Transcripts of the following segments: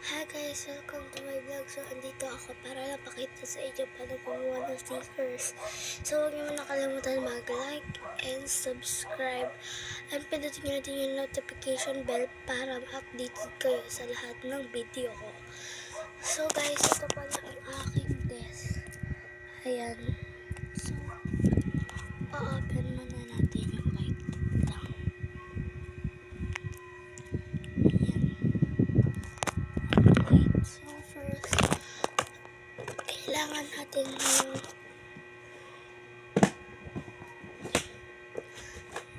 Hi guys! Welcome to my vlog. So, andito ako para lang pakita sa inyo paano gumawa ng stickers. So, huwag niyo nakalimutan mag-like and subscribe. And pindutin niyo natin yung notification bell para ma-updated kayo sa lahat ng video ko. So guys, ito pala ang aking desk. Ayan. So, pa-open muna natin yung mic lang. So first, kailangan natin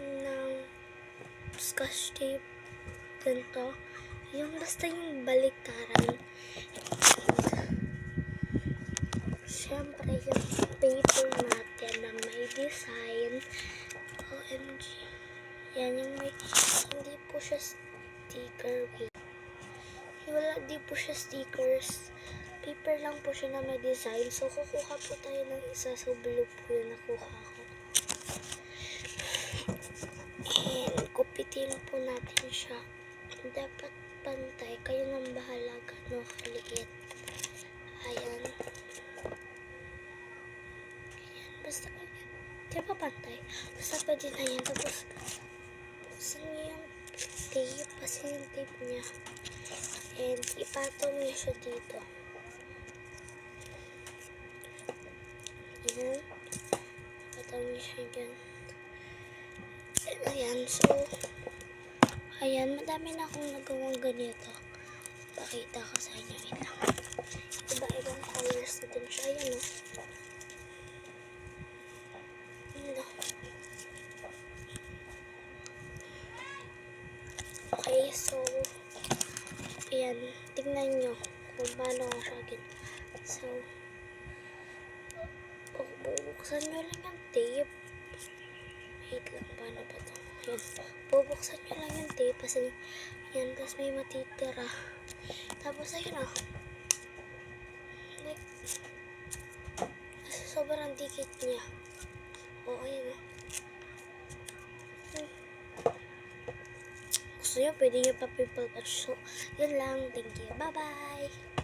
ng scotch tape. Ganito. Yung basta yung baliktaran. Siyempre, yung paper natin na may design. OMG. Yan, yung may, hindi po siya sticker. Wala, di po siya stickers. Paper lang po siya na may design. So, kukuha po tayo ng isa. So, blue po yung nakuha ko. And, kupitin po natin siya. Dapat pantay. Kayo nang bahala gano'n kaliit. Ayan. Basta, di ba pantay? Basta pwede na yan. Tapos, buksan niyo yung tape. Kasi yung tape niya. And, ipatong niya siya dito. Ayan. Ipatong niya siya dyan. Ayan. So, ayan. Madami na akong nagawang ganito. Pakita ko sa inyo. Wait lang. Iba-ibang colors na din siya. Ayan, o. Okay, so, ayan, tingnan nyo kung paano ko siya ginawa. So, bubuksan nyo lang yung tape. Wait lang, paano ba ito? Ayan, bubuksan nyo lang yung tape kasi yan, tapos may matitira. Tapos, ayun o. Like, sobrang dikit niya. O, ayun o. Gusto nyo, pwede nyo pa pimple patch. So, yun lang. Thank you. Bye-bye!